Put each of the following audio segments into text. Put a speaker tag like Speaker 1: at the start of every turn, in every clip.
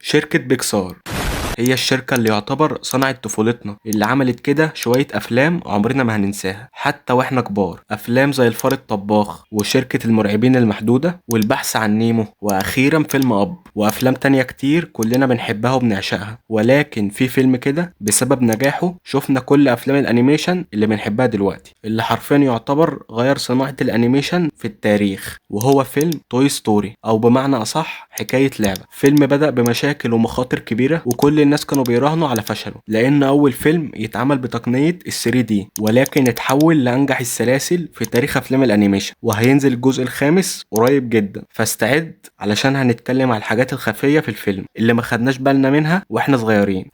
Speaker 1: شركة بيكسار هي الشركة اللي يعتبر صنعت طفولتنا، اللي عملت كده شوية أفلام عمرنا ما هننساها حتى وإحنا كبار. أفلام زي الفار الطباخ وشركة المرعبين المحدودة والبحث عن نيمو، وأخيرا فيلم أب، وأفلام تانية كتير كلنا بنحبها وبنعشقها. ولكن في فيلم كده بسبب نجاحه شفنا كل أفلام الأنيميشن اللي بنحبها دلوقتي، اللي حرفيا يعتبر غير صناعة الأنيميشن في التاريخ، وهو فيلم توي ستوري، أو بمعنى أصح حكاية لعبة. فيلم بدأ بمشاكل ومخاطر كبيرة، وكل الناس كانوا بيراهنوا على فشله، لأن أول فيلم يتعمل بتقنية ال 3D، ولكن اتحول لأنجح السلاسل في تاريخ أفلام الأنيميشن، وهينزل الجزء الخامس قريب جدا. فاستعد علشان هنتكلم على الحاجات الخفية في الفيلم اللي ما خدناش بالنا منها واحنا صغيرين.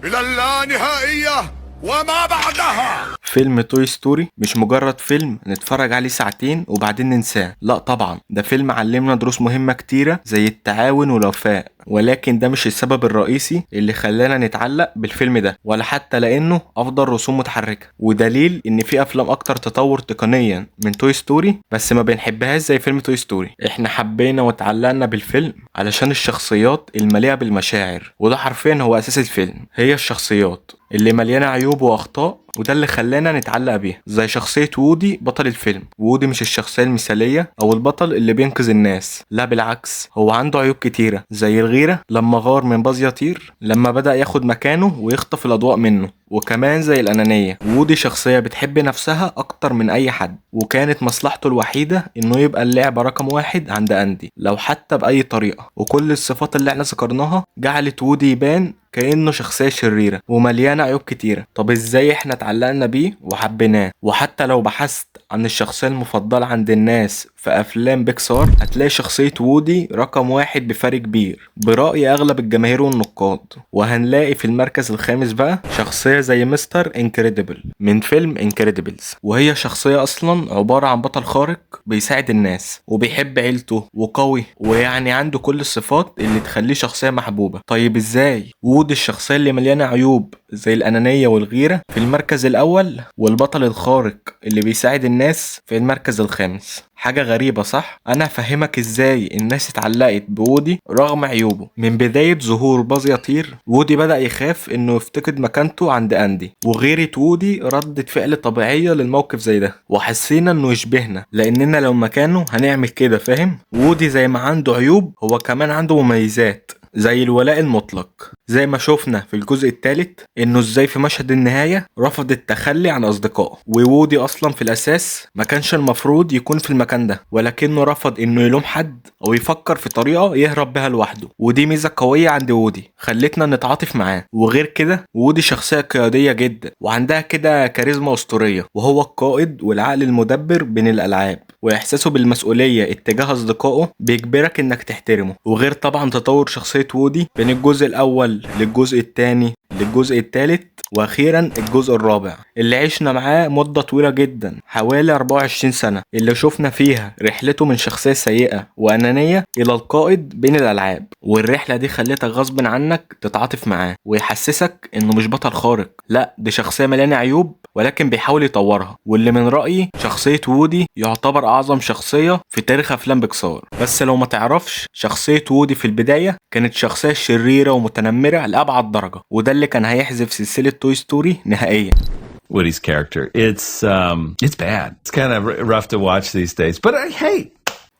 Speaker 2: إلى اللانهائية وما بعدها.
Speaker 1: فيلم توي ستوري مش مجرد فيلم نتفرج عليه ساعتين وبعدين ننساه، لا طبعا، ده فيلم علمنا دروس مهمة كتيرة زي التعاون والوفاء. ولكن ده مش السبب الرئيسي اللي خلانا نتعلق بالفيلم ده، ولا حتى لانه افضل رسوم متحركة، ودليل ان في افلام اكتر تطور تقنيا من توي ستوري بس ما بنحبهاش زي فيلم توي ستوري. احنا حبينا وتعلقنا بالفيلم علشان الشخصيات المليئة بالمشاعر، وده حرفيا هو اساس الفيلم، هي الشخصيات اللي مليانة عيوب واخطاء، وده اللي خلانا نتعلق بيها. زي شخصية وودي بطل الفيلم. وودي مش الشخصية المثالية او البطل اللي بينقذ الناس، لا بالعكس، هو عنده عيوب كتيرة زي الغيرة لما غار من باز يطير، لما بدأ ياخد مكانه ويخطف الاضواء منه، وكمان زي الأنانية. وودي شخصية بتحب نفسها أكتر من أي حد، وكانت مصلحته الوحيدة إنه يبقى اللعبة رقم واحد عند أندي لو حتى بأي طريقة. وكل الصفات اللي احنا ذكرناها جعلت وودي يبان كأنه شخصية شريرة ومليانة عيوب كتيرة. طب ازاي احنا اتعلقنا بيه وحبيناه؟ وحتى لو بحثت عن الشخصية المفضلة عند الناس في أفلام بيكسار هتلاقي شخصية وودي رقم واحد بفرق كبير برأي أغلب الجماهير والنقاد. وهنلاقي في المركز الخامس بقى شخصية زي مستر انكريديبل من فيلم انكريديبلز، وهي شخصية أصلا عبارة عن بطل خارق بيساعد الناس وبيحب عيلته وقوي، ويعني عنده كل الصفات اللي تخليه شخصية محبوبة. طيب ازاي وودي الشخصية اللي مليانة عيوب زي الأنانية والغيرة في المركز الأول، والبطل الخارق اللي بيساعد الناس في المركز الخامس؟ حاجة غريبة صح؟ أنا هفهمك ازاي الناس اتعلقت بوودي رغم عيوبه. من بداية ظهور باز يطير وودي بدأ يخاف انه يفتقد مكانته عند أندي، وغيرة وودي ردت فعل طبيعية للموقف زي ده، وحسينا انه يشبهنا لاننا لو مكانه هنعمل كده. فاهم؟ وودي زي ما عنده عيوب هو كمان عنده مميزات زي الولاء المطلق، زي ما شوفنا في الجزء الثالث انه ازاي في مشهد النهاية رفض التخلي عن اصدقائه. ووودي اصلا في الاساس ما كانش المفروض يكون في المكان ده، ولكنه رفض انه يلوم حد او يفكر في طريقة يهرب بها لوحده، ودي ميزة قوية عند وودي خلتنا نتعاطف معاه. وغير كده وودي شخصية قيادية جدا وعندها كده كاريزما اسطورية، وهو القائد والعقل المدبر بين الالعاب، واحساسه بالمسؤولية اتجاه اصدقائه بيجبرك انك تحترمه. وغير طبعا تطور شخصية وودي بين الجزء الاول للجزء الثاني للجزء الثالث واخيرا الجزء الرابع، اللي عشنا معاه مدة طويلة جدا حوالي 24 سنة، اللي شفنا فيها رحلته من شخصية سيئة وأنانية إلى القائد بين الألعاب. والرحلة دي خلتك غصب عنك تتعاطف معاه ويحسسك إنه مش بطل خارق، لا دي شخصية مليانة عيوب ولكن بيحاول يطورها. واللي من رأيي شخصية وودي يعتبر أعظم شخصية في تاريخ أفلام بيكسار. بس لو ما تعرفش، شخصية وودي في البداية كانت شخصية شريرة ومتنمرة لأبعد درجة، وده اللي كان هيحذف سلسلة توي ستوري نهائيا.
Speaker 3: Woody's character. It's bad. It's kind of rough to watch these days, but hey.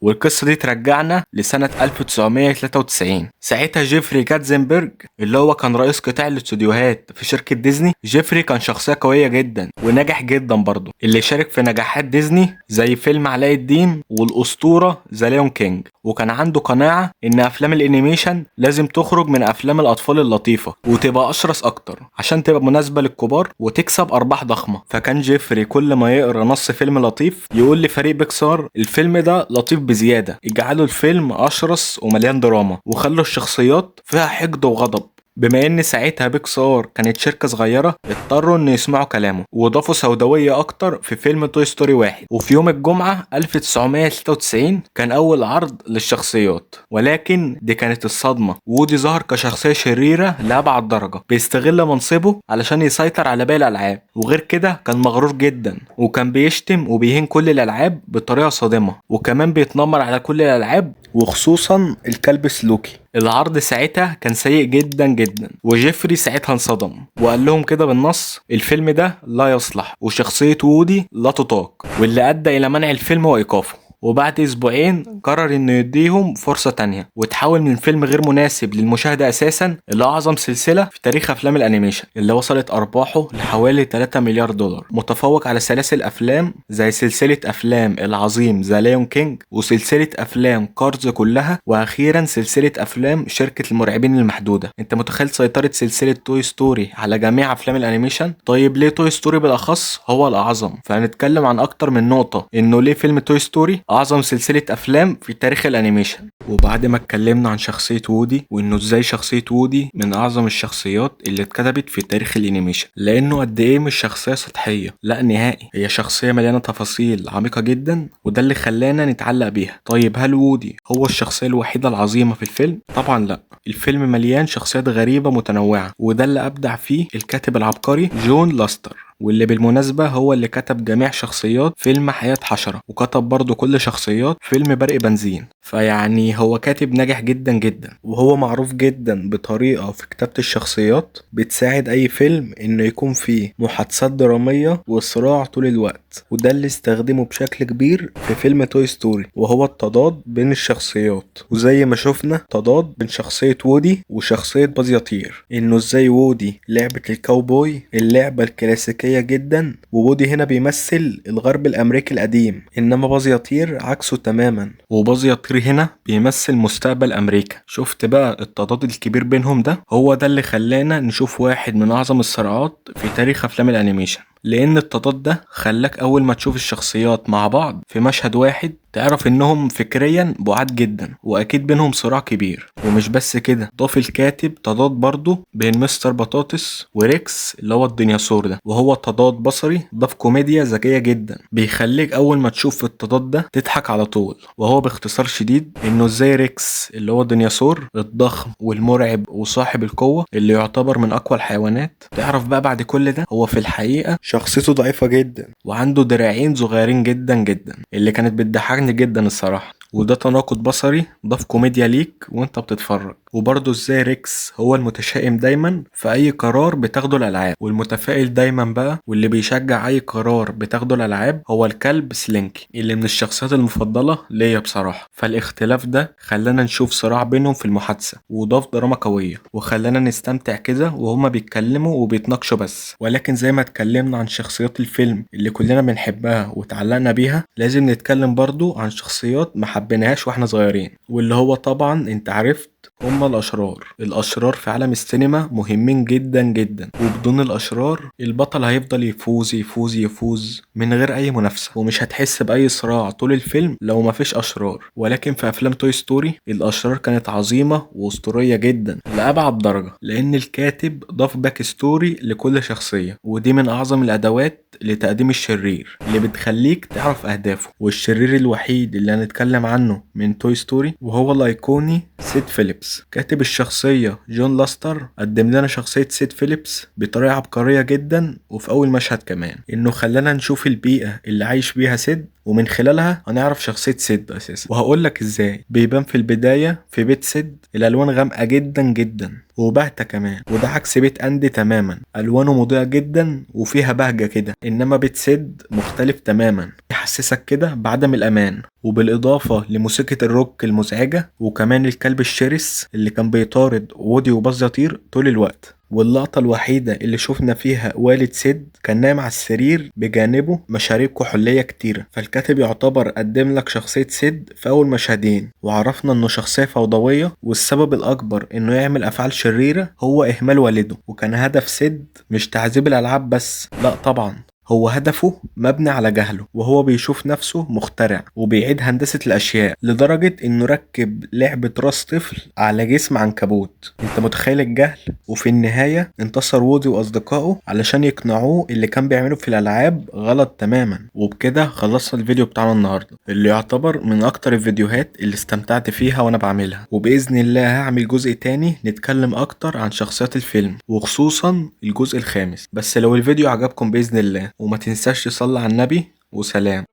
Speaker 1: والقصة دي ترجعنا لسنة 1993. ساعتها جيفري كاتزنبرج اللي هو كان رئيس قطاع الاستوديوهات في شركة ديزني. جيفري كان شخصية قوية جدا وناجح جدا برضه، اللي شارك في نجاحات ديزني زي فيلم علاء الدين والأسطورة ذا ليون كينج. وكان عنده قناعة ان افلام الانيميشن لازم تخرج من افلام الاطفال اللطيفة وتبقى اشرس اكتر عشان تبقى مناسبة للكبار وتكسب ارباح ضخمة. فكان جيفري كل ما يقرأ نص فيلم لطيف يقول لفريق بيكسار الفيلم ده لطيف بزيادة، اجعلوا الفيلم اشرس ومليان دراما وخلوا الشخصيات فيها حقد وغضب. بما ان ساعتها بيكسار كانت شركة صغيرة اضطروا ان يسمعوا كلامه وضافوا سوداوية اكتر في فيلم توي ستوري 1. وفي يوم الجمعة 1993 كان اول عرض للشخصيات، ولكن دي كانت الصدمة. وودي ظهر كشخصية شريرة لأبعد درجة بيستغل منصبه علشان يسيطر على باقي الالعاب، وغير كده كان مغرور جدا وكان بيشتم وبيهين كل الالعاب بطريقة صادمة، وكمان بيتنمر على كل الالعاب وخصوصا الكلب سلوكي. العرض ساعتها كان سيء جدا جدا، وجيفري ساعتها انصدم وقال لهم كده بالنص: الفيلم ده لا يصلح وشخصية وودي لا تطاق، واللي ادى الى منع الفيلم وايقافه. وبعد اسبوعين قرر انه يديهم فرصة تانية، وتحول من فيلم غير مناسب للمشاهدة اساسا لاعظم سلسلة في تاريخ افلام الانيميشن، اللي وصلت ارباحه لحوالي 3 مليار دولار، متفوق على سلاسل افلام زي سلسلة افلام العظيم ذا ليون كينج، وسلسلة افلام كارز كلها، واخيرا سلسلة افلام شركة المرعبين المحدودة. انت متخيل سيطرة سلسلة توي ستوري على جميع افلام الانيميشن؟ طيب ليه توي ستوري بالاخص هو الاعظم؟ فهنتكلم عن اكتر من نقطة انه ليه فيلم توي ستوري اعظم سلسلة افلام في تاريخ الانيميشن. وبعد ما اتكلمنا عن شخصية وودي وانه ازاي شخصية وودي من اعظم الشخصيات اللي اتكتبت في تاريخ الانيميشن، لانه قد ايه مش شخصية سطحية، لا نهائي، هي شخصية مليانة تفاصيل عميقة جدا، وده اللي خلانا نتعلق بيها. طيب هل وودي هو الشخصية الوحيدة العظيمة في الفيلم؟ طبعا لا، الفيلم مليان شخصيات غريبة متنوعة، وده اللي ابدع فيه الكاتب العبقري جون لاستر، واللي بالمناسبة هو اللي كتب جميع شخصيات فيلم حياة حشرة، وكتب برضو كل شخصيات فيلم برق بنزين. فيعني هو كاتب ناجح جدا جدا، وهو معروف جدا بطريقة في كتابة الشخصيات بتساعد اي فيلم انه يكون فيه محادثات درامية وصراع طول الوقت، وده اللي استخدمه بشكل كبير في فيلم توي ستوري، وهو التضاد بين الشخصيات. وزي ما شفنا تضاد بين شخصية وودي وشخصية باز يطير، انه ازاي وودي لعبة الكاوبوي، اللعبة الكلاسيكية جدا، وودي هنا بيمثل الغرب الامريكي القديم، انما باز يطير عكسه تماما، وباز يطير هنا بيمثل مستقبل امريكا. شفت بقى التضاد الكبير بينهم ده؟ هو ده اللي خلانا نشوف واحد من اعظم الصراعات في تاريخ افلام الانيميشن، لان التضاد ده خلاك اول ما تشوف الشخصيات مع بعض في مشهد واحد تعرف انهم فكريا بعاد جدا، واكيد بينهم صراع كبير. ومش بس كده، ضاف الكاتب تضاد برضه بين مستر بطاطس وريكس اللي هو الديناصور ده، وهو تضاد بصري ضاف كوميديا ذكية جدا بيخليك اول ما تشوف التضاد ده تضحك على طول. وهو باختصار شديد انه ازاي ريكس اللي هو الديناصور الضخم والمرعب وصاحب القوة اللي يعتبر من اقوى الحيوانات، تعرف بقى بعد كل ده هو في الحقيقة شخصيته ضعيفة جدا، وعنده دراعين صغيرين جدا جدا، اللي كانت بتضحكني جدا الصراحة. وده تناقض بصري ضاف كوميديا ليك وانت بتتفرج. وبرضه ازاي ريكس هو المتشائم دايما في اي قرار بتاخده الالعاب، والمتفائل دايما بقى واللي بيشجع اي قرار بتاخده الالعاب هو الكلب سلينكي، اللي من الشخصيات المفضلة ليا بصراحة. فالاختلاف ده خلانا نشوف صراع بينهم في المحادثة، وضاف دراما قوية، وخلانا نستمتع كده وهما بيتكلموا وبيتناقشوا بس. ولكن زي ما اتكلمنا عن شخصيات الفيلم اللي كلنا بنحبها وتعلقنا بيها، لازم نتكلم برضو عن شخصيات ما حبيناهاش واحنا صغيرين، واللي هو طبعا انت عرفت هما الأشرار. الأشرار في عالم السينما مهمين جدا جدا، وبدون الأشرار البطل هيفضل يفوز يفوز يفوز من غير أي منافسة، ومش هتحس بأي صراع طول الفيلم لو مفيش أشرار. ولكن في أفلام توي ستوري الأشرار كانت عظيمة وأسطورية جدا لأبعد درجة، لأن الكاتب ضاف باك ستوري لكل شخصية، ودي من أعظم الأدوات لتقديم الشرير اللي بتخليك تعرف أهدافه. والشرير الوحيد اللي هنتكلم عنه من توي ستوري وهو الأيقوني سيد فيليبس. كاتب الشخصية جون لاستر قدم لنا شخصية سيد فيليبس بطريقة عبقرية جدا، وفي أول مشهد كمان إنه خلانا نشوف البيئة اللي عايش بيها سيد، ومن خلالها هنعرف شخصية سيد أساسا. وهقولك إزاي. بيبان في البداية في بيت سيد الألوان غامقة جدا جدا وباهتة كمان، وده عكس بيت أندي تماما، ألوانه مضيئة جدا وفيها بهجة كده، إنما بيت سيد مختلف تماما، يحسسك كده بعدم الأمان. وبالإضافة لموسيقى الروك المزعجة، وكمان الكلب الشرس اللي كان بيطارد وودي وباز يطير طول الوقت. واللقطة الوحيدة اللي شفنا فيها والد سيد كان نايم على السرير بجانبه مشاريب كحولية كتيرة، فالكاتب يعتبر قدم لك شخصية سيد في أول مشهدين، وعرفنا إنه شخصية فوضوية، والسبب الأكبر إنه يعمل أفعال شريرة هو إهمال والده. وكان هدف سيد مش تعذيب الألعاب بس، لأ طبعا، هو هدفه مبني على جهله، وهو بيشوف نفسه مخترع وبيعيد هندسة الأشياء، لدرجة إنه ركب لعبة راس طفل على جسم عنكبوت. انت متخيل الجهل؟ وفي النهاية انتصر وودي وأصدقائه علشان يقنعوه اللي كان بيعمله في الألعاب غلط تماما. وبكده خلصنا الفيديو بتاعنا النهاردة، اللي يعتبر من أكتر الفيديوهات اللي استمتعت فيها وأنا بعملها. وبإذن الله هعمل جزء تاني نتكلم أكتر عن شخصيات الفيلم، وخصوصا الجزء الخامس. بس لو الفيديو عجبكم بإذن الله، وما تنساش تصلي على النبي، وسلام.